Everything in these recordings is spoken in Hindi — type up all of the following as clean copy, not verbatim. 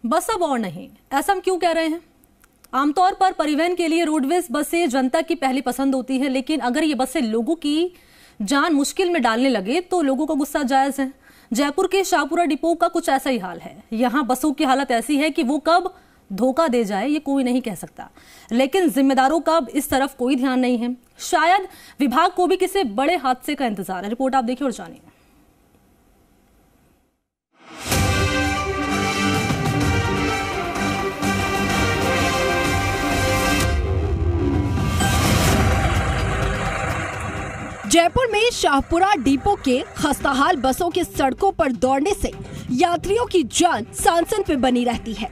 बस अब और नहीं, ऐसा हम क्यों कह रहे हैं? आमतौर पर परिवहन के लिए रोडवेज बसें जनता की पहली पसंद होती है, लेकिन अगर ये बसें लोगों की जान मुश्किल में डालने लगे तो लोगों का गुस्सा जायज है। जयपुर के शाहपुरा डिपो का कुछ ऐसा ही हाल है। यहाँ बसों की हालत ऐसी है कि वो कब धोखा दे जाए ये कोई नहीं कह सकता, लेकिन जिम्मेदारों का इस तरफ कोई ध्यान नहीं है। शायद विभाग को भी किसी बड़े हादसे का इंतजार है। रिपोर्ट आप देखिए और जानिए। जयपुर में शाहपुरा डिपो के खस्ताहाल बसों के सड़कों पर दौड़ने से यात्रियों की जान सनसनी पे बनी रहती है।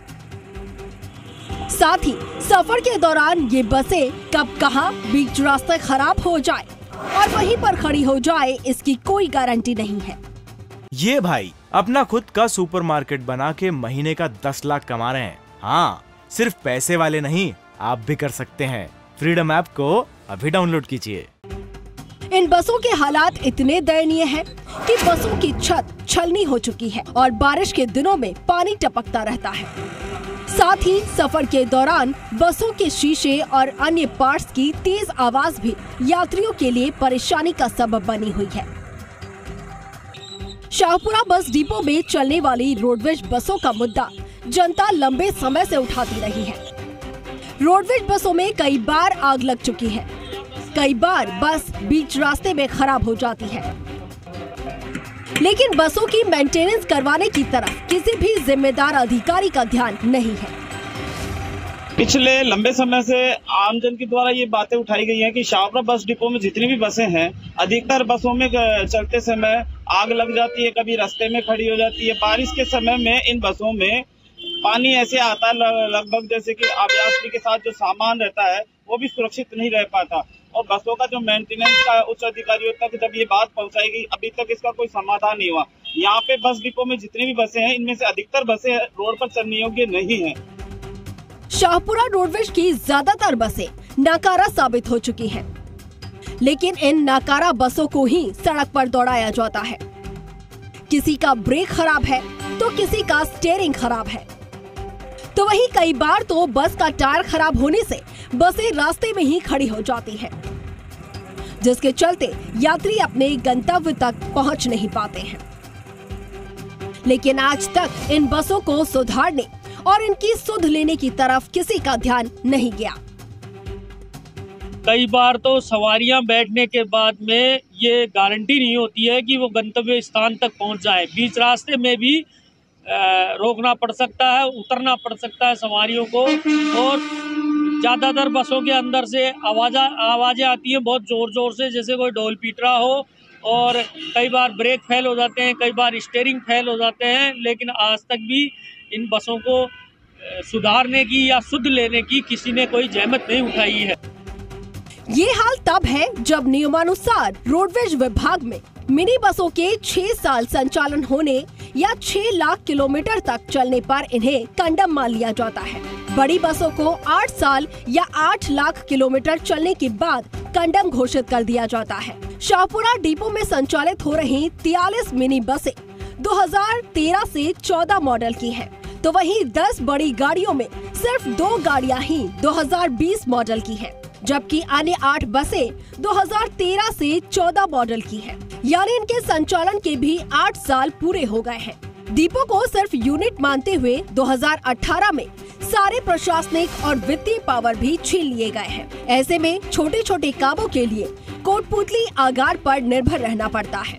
साथ ही सफर के दौरान ये बसें कब कहां बीच रास्ते खराब हो जाए और वहीं पर खड़ी हो जाए, इसकी कोई गारंटी नहीं है। ये भाई अपना खुद का सुपरमार्केट बना के महीने का 10 लाख कमा रहे हैं। हाँ, सिर्फ पैसे वाले नहीं, आप भी कर सकते हैं। फ्रीडम ऐप को अभी डाउनलोड कीजिए। इन बसों के हालात इतने दयनीय हैं कि बसों की छत छलनी हो चुकी है और बारिश के दिनों में पानी टपकता रहता है। साथ ही सफर के दौरान बसों के शीशे और अन्य पार्ट्स की तेज आवाज भी यात्रियों के लिए परेशानी का सबब बनी हुई है। शाहपुरा बस डिपो में चलने वाली रोडवेज बसों का मुद्दा जनता लंबे समय से उठाती रही है। रोडवेज बसों में कई बार आग लग चुकी है, कई बार बस बीच रास्ते में खराब हो जाती है, लेकिन बसों की मेंटेनेंस करवाने की तरफ किसी भी जिम्मेदार अधिकारी का ध्यान नहीं है। पिछले लंबे समय से आमजन के द्वारा ये बातें उठाई गई हैं कि शाहपुरा बस डिपो में जितनी भी बसें हैं, अधिकतर बसों में चलते समय आग लग जाती है, कभी रास्ते में खड़ी हो जाती है। बारिश के समय में इन बसों में पानी ऐसे आता है लगभग जैसे कि यात्री के साथ जो सामान रहता है वो भी सुरक्षित नहीं रह पाता। और बसों का जो मेंटेनेंस का उच्च अधिकारियों तक जब ये बात पहुंचाई गई, अभी तक इसका कोई समाधान नहीं हुआ। यहाँ पे बस डिपो में जितनी भी बसें हैं, इनमें से अधिकतर बसें रोड पर चलने योग्य नहीं है। शाहपुरा रोडवेज की ज्यादातर बसें नाकारा साबित हो चुकी हैं, लेकिन इन नाकारा बसों को ही सड़क पर दौड़ाया जाता है। किसी का ब्रेक खराब है तो किसी का स्टीयरिंग खराब है, तो वहीं कई बार तो बस का टायर खराब होने से बसें रास्ते में ही खड़ी हो जाती हैं, जिसके चलते यात्री अपने गंतव्य तक पहुंच नहीं पाते हैं। लेकिन आज तक इन बसों को सुधारने और इनकी सुध लेने की तरफ किसी का ध्यान नहीं गया। कई बार तो सवारियां बैठने के बाद में ये गारंटी नहीं होती है कि वो गंतव्य स्थान तक पहुंच जाए। बीच रास्ते में भी रोकना पड़ सकता है, उतरना पड़ सकता है सवारियों को। और ज़्यादातर बसों के अंदर से आवाज़ें आती हैं बहुत ज़ोर ज़ोर से, जैसे कोई ढोल पीट रहा हो। और कई बार ब्रेक फेल हो जाते हैं, कई बार स्टीयरिंग फेल हो जाते हैं, लेकिन आज तक भी इन बसों को सुधारने की या सुध लेने की किसी ने कोई जहमत नहीं उठाई है। ये हाल तब है जब नियमानुसार रोडवेज विभाग में मिनी बसों के 6 साल संचालन होने या 6 लाख किलोमीटर तक चलने पर इन्हें कंडम मान लिया जाता है। बड़ी बसों को 8 साल या 8 लाख किलोमीटर चलने के बाद कंडम घोषित कर दिया जाता है। शाहपुरा डिपो में संचालित हो रही 43 मिनी बसें 2013 से 14 मॉडल की हैं, तो वहीं 10 बड़ी गाड़ियों में सिर्फ 2 गाड़ियां ही 2020 मॉडल की हैं, जबकि अन्य 8 बसें 2013 से 14 मॉडल की हैं। यानी इनके संचालन के भी 8 साल पूरे हो गए हैं। डिपो को सिर्फ यूनिट मानते हुए 2018 में सारे प्रशासनिक और वित्तीय पावर भी छीन लिए गए हैं। ऐसे में छोटे छोटे कामों के लिए कोटपुतली आगार पर निर्भर रहना पड़ता है।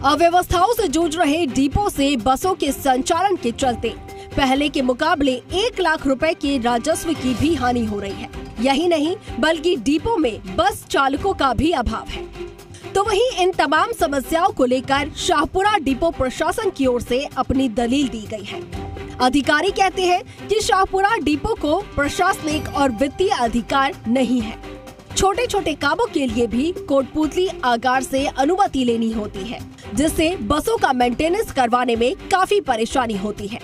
अव्यवस्थाओं से जूझ रहे डिपो से बसों के संचालन के चलते पहले के मुकाबले 1 लाख रुपए के राजस्व की भी हानि हो रही है। यही नहीं बल्कि डिपो में बस चालकों का भी अभाव है। तो वहीं इन तमाम समस्याओं को लेकर शाहपुरा डिपो प्रशासन की ओर से अपनी दलील दी गई है। अधिकारी कहते हैं कि शाहपुरा डिपो को प्रशासनिक और वित्तीय अधिकार नहीं है। छोटे छोटे कामों के लिए भी कोटपुतली आगार से अनुमति लेनी होती है, जिससे बसों का मेंटेनेंस करवाने में काफी परेशानी होती है।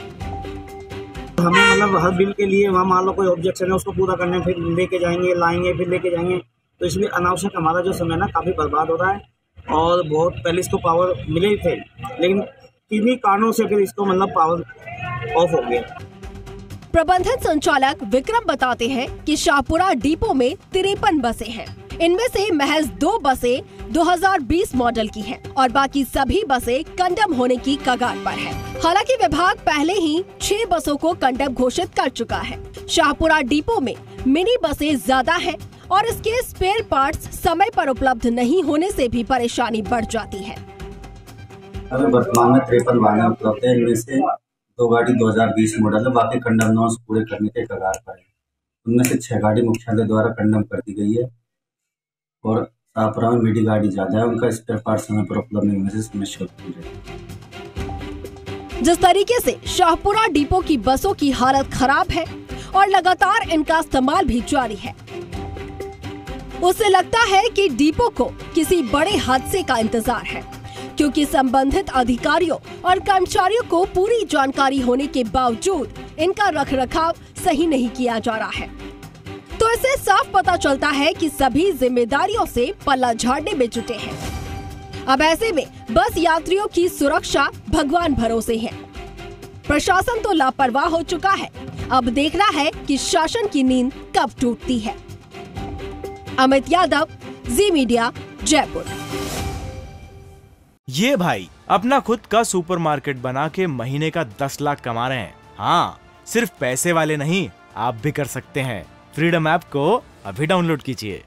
हमें मतलब हर बिल के लिए वहाँ मान लो कोई ऑब्जेक्शन है उसको पूरा करने फिर लेके जाएंगे, लाएंगे, फिर लेके जाएंगे, तो इसलिए अनावश्यक हमारा जो समय ना काफ़ी बर्बाद हो रहा है। और बहुत पहले इसको पावर मिले थे, लेकिन किन्हीं कारणों से फिर इसको मतलब पावर ऑफ हो गया। प्रबंधन संचालक विक्रम बताते हैं कि शाहपुरा डिपो में 53 बसें हैं। इनमें से महज 2 बसें 2020 मॉडल की हैं और बाकी सभी बसें कंडम होने की कगार पर हैं। हालांकि विभाग पहले ही 6 बसों को कंडम घोषित कर चुका है। शाहपुरा डिपो में मिनी बसें ज्यादा हैं और इसके स्पेयर पार्ट्स समय पर उपलब्ध नहीं होने से भी परेशानी बढ़ जाती है। अभी वर्तमान में 53 वाहन उपलब्ध है। इनमें से 2 गाड़ी 2020 मॉडल है, बाकी कंडम नॉर्म्स पूरे करने के कगार पर है। उनमें से 6 गाड़ी मुख्यालय द्वारा कंडम कर दी गई है और शाहपुरा में मिडी गाड़ी ज्यादा है, उनका स्पेयर पार्ट समय पर उपलब्ध नहीं होने से समस्या उत्पन्न है। जिस तरीके से शाहपुरा डिपो की बसों की हालत खराब है और लगातार इनका इस्तेमाल भी जारी है, उससे लगता है कि डिपो को किसी बड़े हादसे का इंतजार है, क्योंकि संबंधित अधिकारियों और कर्मचारियों को पूरी जानकारी होने के बावजूद इनका रखरखाव सही नहीं किया जा रहा है। तो इससे साफ पता चलता है कि सभी जिम्मेदारियों से पल्ला झाड़ने में जुटे हैं। अब ऐसे में बस यात्रियों की सुरक्षा भगवान भरोसे है। प्रशासन तो लापरवाह हो चुका है, अब देखना है कि शासन की नींद कब टूटती है। अमित यादव, जी मीडिया, जयपुर। ये भाई अपना खुद का सुपरमार्केट बना के महीने का 10 लाख कमा रहे हैं। हाँ, सिर्फ पैसे वाले नहीं, आप भी कर सकते हैं। फ्रीडम ऐप को अभी डाउनलोड कीजिए।